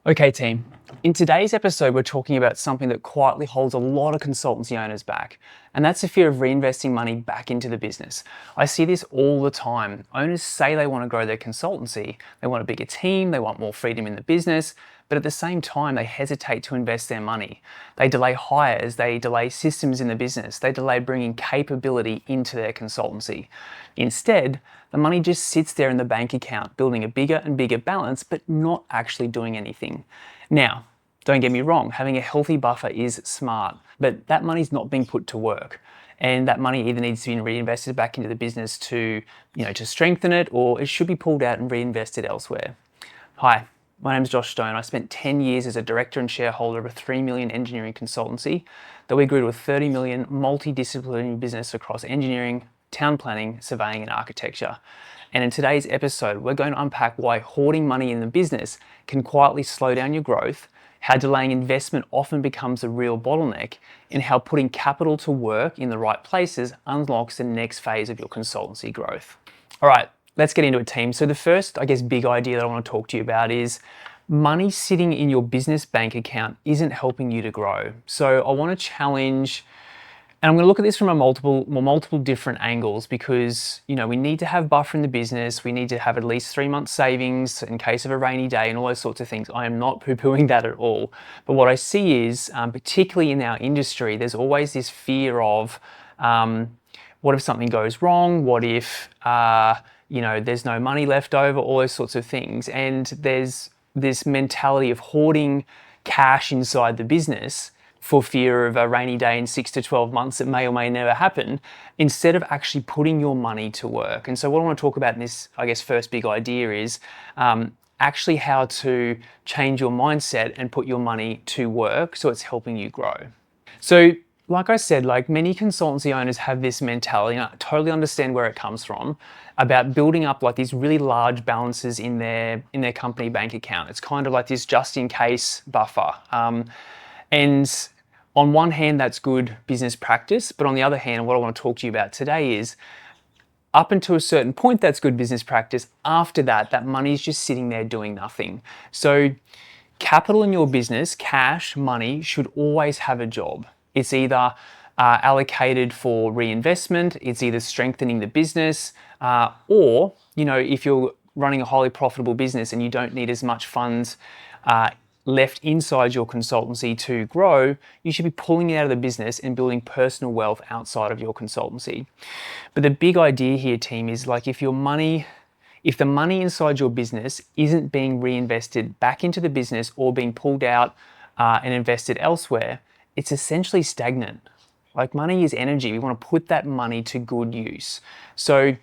Okay, team. In today's episode, we're talking about something that quietly holds a lot of consultancy owners back, and that's the fear of reinvesting money back into the business. I see this all the time. Owners say they want to grow their consultancy, they want a bigger team, they want more freedom in the business, but at the same time, they hesitate to invest their money. They delay hires, they delay systems in the business, they delay bringing capability into their consultancy. Instead, the money just sits there in the bank account, building a bigger and bigger balance, but not actually doing anything. Now, don't get me wrong, having a healthy buffer is smart, but that money's not being put to work. And that money either needs to be reinvested back into the business to strengthen it, or it should be pulled out and reinvested elsewhere. Hi, my name is Josh Stone. I spent 10 years as a director and shareholder of a 3 million engineering consultancy that we grew to a 30 million multidisciplinary business across engineering, town planning, surveying, and architecture. And in today's episode, we're going to unpack why hoarding money in the business can quietly slow down your growth, how delaying investment often becomes a real bottleneck, and how putting capital to work in the right places unlocks the next phase of your consultancy growth. All right, let's get into it, team. So the first, big idea that I want to talk to you about is money sitting in your business bank account isn't helping you to grow. So I want to challenge. And I'm going to look at this from multiple different angles because, we need to have buffer in the business. We need to have at least 3 months savings in case of a rainy day and all those sorts of things. I am not poo-pooing that at all. But what I see is, particularly in our industry, there's always this fear of, what if something goes wrong? What if, there's no money left over? All those sorts of things. And there's this mentality of hoarding cash inside the business for fear of a rainy day in 6 to 12 months that may or may never happen, instead of actually putting your money to work. And so what I want to talk about in this, first big idea is actually how to change your mindset and put your money to work so it's helping you grow. So like I said, many consultancy owners have this mentality, and I totally understand where it comes from, about building up these really large balances in their company bank account. It's kind of like this just in case buffer. And on one hand, that's good business practice, but on the other hand, what I want to talk to you about today is up until a certain point, that's good business practice. After that, that money is just sitting there doing nothing. So capital in your business, cash, money, should always have a job. It's either allocated for reinvestment, it's either strengthening the business, or, if you're running a highly profitable business and you don't need as much funds left inside your consultancy to grow, you should be pulling it out of the business and building personal wealth outside of your consultancy. But the big idea here, team, is if the money inside your business isn't being reinvested back into the business or being pulled out and invested elsewhere, it's essentially stagnant. Money is energy. We want to put that money to good use. So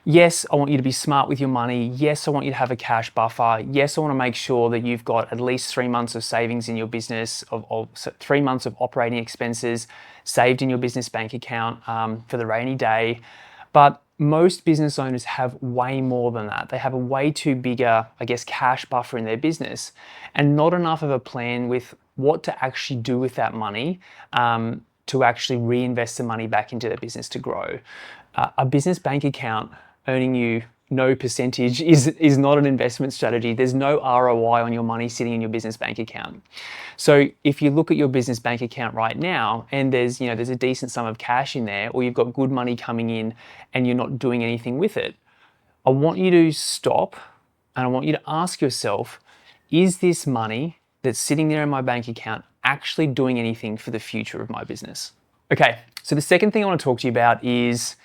yes, I want you to be smart with your money. Yes, I want you to have a cash buffer. Yes, I want to make sure that you've got at least 3 months of savings in your business, of 3 months of operating expenses saved in your business bank account for the rainy day. But most business owners have way more than that. They have a way too bigger, cash buffer in their business, and not enough of a plan with what to actually do with that money to actually reinvest the money back into their business to grow. A business bank account earning you no percentage is not an investment strategy. There's no ROI on your money sitting in your business bank account. So if you look at your business bank account right now and there's a decent sum of cash in there, or you've got good money coming in and you're not doing anything with it, I want you to stop and I want you to ask yourself, is this money that's sitting there in my bank account actually doing anything for the future of my business? Okay, so the second thing I want to talk to you about is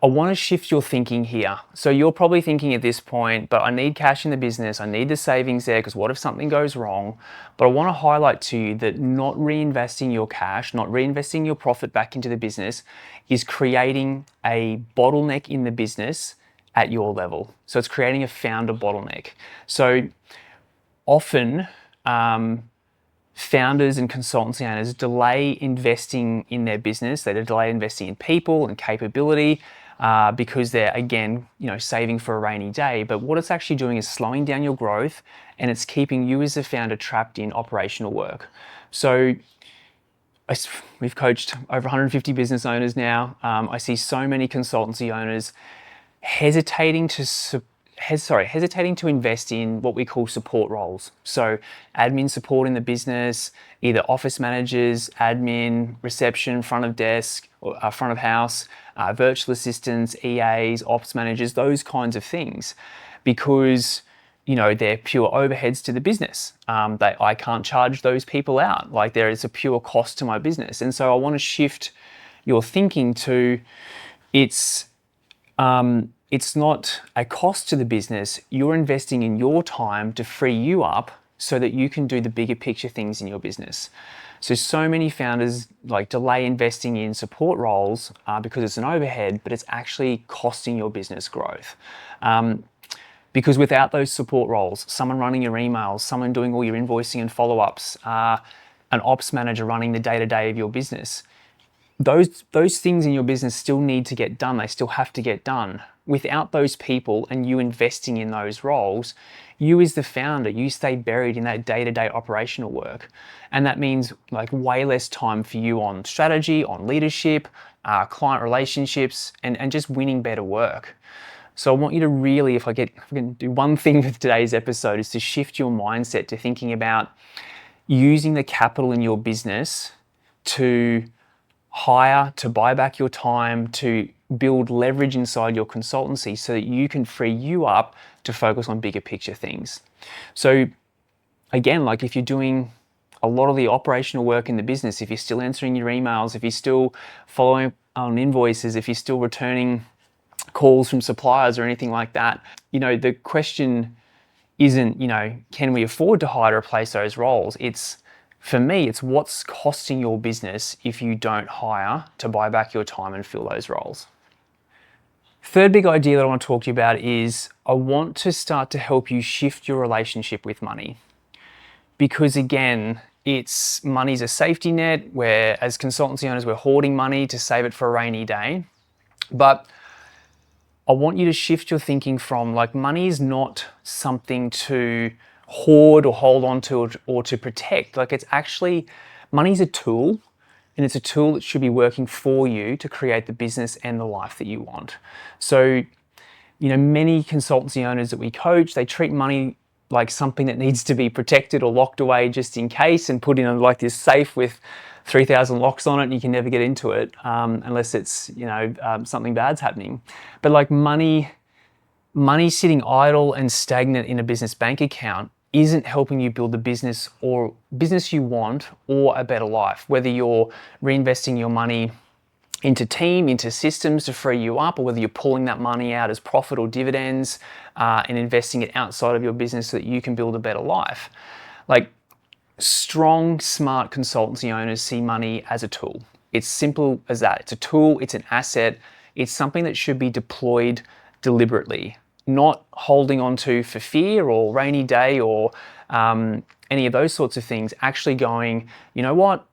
I want to shift your thinking here. So you're probably thinking at this point, but I need cash in the business. I need the savings there because what if something goes wrong? But I want to highlight to you that not reinvesting your cash, not reinvesting your profit back into the business is creating a bottleneck in the business at your level. So it's creating a founder bottleneck. So often, founders and consultancy owners delay investing in their business. They delay investing in people and capability because they're, again, saving for a rainy day. But what it's actually doing is slowing down your growth, and it's keeping you as a founder trapped in operational work. So we've coached over 150 business owners now. I see so many consultancy owners hesitating hesitating to invest in what we call support roles. So admin support in the business, either office managers, admin, reception, front of desk, or front of house, virtual assistants, EAs, ops managers, those kinds of things, because they're pure overheads to the business. I can't charge those people out. Like, there is a pure cost to my business. And so I want to shift your thinking to it's not a cost to the business. You're investing in your time to free you up so that you can do the bigger picture things in your business. So many founders delay investing in support roles because it's an overhead, but it's actually costing your business growth. Because without those support roles, someone running your emails, someone doing all your invoicing and follow-ups, an ops manager running the day-to-day of your business, those things in your business still need to get done. They still have to get done. Without those people and you investing in those roles, you as the founder, you stay buried in that day-to-day operational work. And that means way less time for you on strategy, on leadership, client relationships, and just winning better work. So I want you to really, if I can do one thing with today's episode, is to shift your mindset to thinking about using the capital in your business to hire, to buy back your time, to build leverage inside your consultancy so that you can free you up to focus on bigger picture things. So again, if you're doing a lot of the operational work in the business, if you're still answering your emails, if you're still following on invoices, if you're still returning calls from suppliers or anything like that, the question isn't, can we afford to hire to replace those roles? For me, it's what's costing your business if you don't hire to buy back your time and fill those roles. Third big idea that I want to talk to you about is I want to start to help you shift your relationship with money. Because again, money's a safety net, where as consultancy owners, we're hoarding money to save it for a rainy day. But I want you to shift your thinking from money is not something to hoard or hold on to or to protect. It's actually, money's a tool, and it's a tool that should be working for you to create the business and the life that you want. So, many consultancy owners that we coach, they treat money like something that needs to be protected or locked away just in case, and put in this safe with 3,000 locks on it, and you can never get into it unless it's something bad's happening. But money sitting idle and stagnant in a business bank account isn't helping you build the business you want or a better life. Whether you're reinvesting your money into team, into systems to free you up, or whether you're pulling that money out as profit or dividends and investing it outside of your business so that you can build a better life. Strong, smart consultancy owners see money as a tool. It's simple as that. It's a tool, it's an asset, it's something that should be deployed deliberately, not holding on to for fear or rainy day or any of those sorts of things. Actually going, you know what,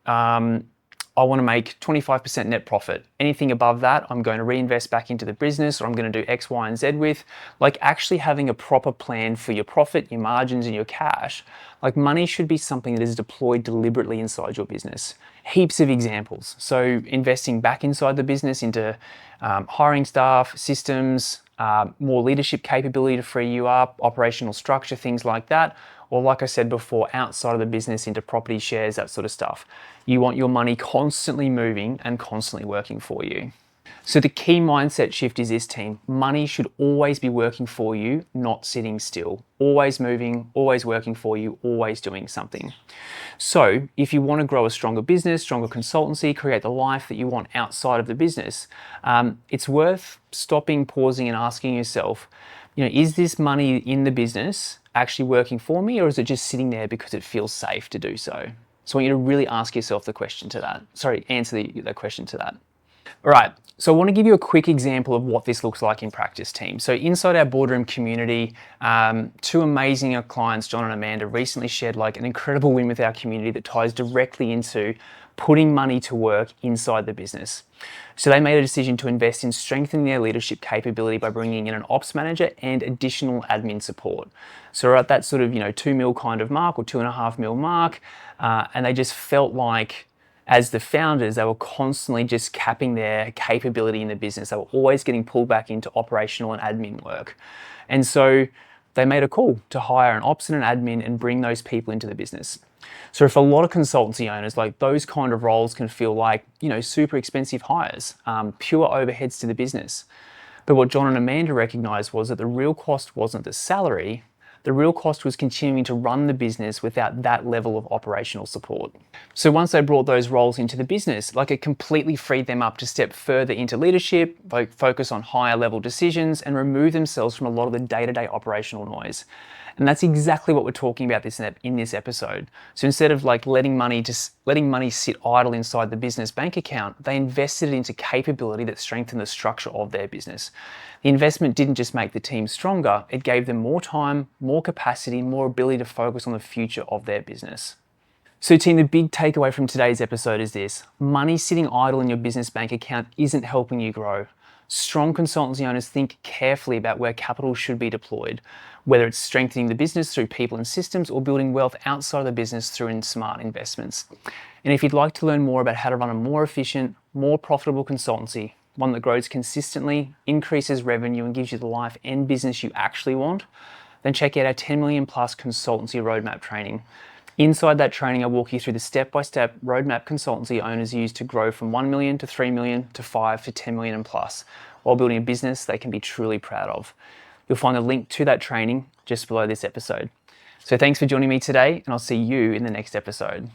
I want to make 25% net profit. Anything above that, I'm going to reinvest back into the business, or I'm going to do X, Y, and Z with. Actually having a proper plan for your profit, your margins, and your cash. Money should be something that is deployed deliberately inside your business. Heaps of examples. So investing back inside the business into hiring staff, systems, more leadership capability to free you up, operational structure, things like that. Or like I said before, outside of the business into property shares, that sort of stuff. You want your money constantly moving and constantly working for you. So the key mindset shift is this, team. Money should always be working for you, not sitting still. Always moving, always working for you, always doing something. So if you want to grow a stronger business, stronger consultancy, create the life that you want outside of the business, it's worth stopping, pausing, and asking yourself, is this money in the business actually working for me, or is it just sitting there because it feels safe to do so? So I want you to really ask yourself the question to that. Answer the question to that. All right, so I want to give you a quick example of what this looks like in practice, team. So inside our Boardroom community, two amazing clients, John and Amanda, recently shared an incredible win with our community that ties directly into putting money to work inside the business. So they made a decision to invest in strengthening their leadership capability by bringing in an ops manager and additional admin support. So we're at that sort of, $2 million kind of mark, or $2.5 million mark. And they just felt like, as the founders, they were constantly just capping their capability in the business. They were always getting pulled back into operational and admin work. And so they made a call to hire an ops and an admin and bring those people into the business. So for a lot of consultancy owners, like those kind of roles can feel like, super expensive hires, pure overheads to the business. But what John and Amanda recognized was that the real cost wasn't the salary. The real cost was continuing to run the business without that level of operational support. So once they brought those roles into the business, like it completely freed them up to step further into leadership, like focus on higher level decisions and remove themselves from a lot of the day-to-day operational noise. And that's exactly what we're talking about in this episode. So instead of like letting money sit idle inside the business bank account, they invested it into capability that strengthened the structure of their business. The investment didn't just make the team stronger, it gave them more time, more capacity, more ability to focus on the future of their business. So team, the big takeaway from today's episode is this: money sitting idle in your business bank account isn't helping you grow. Strong consultancy owners think carefully about where capital should be deployed, whether it's strengthening the business through people and systems or building wealth outside of the business through smart investments. And if you'd like to learn more about how to run a more efficient, more profitable consultancy, one that grows consistently, increases revenue and gives you the life and business you actually want, then check out our 10 million plus consultancy roadmap training. Inside that training, I walk you through the step-by-step roadmap consultancy owners use to grow from 1 million to 3 million to 5 to 10 million and plus, while building a business they can be truly proud of. You'll find a link to that training just below this episode. So thanks for joining me today, and I'll see you in the next episode.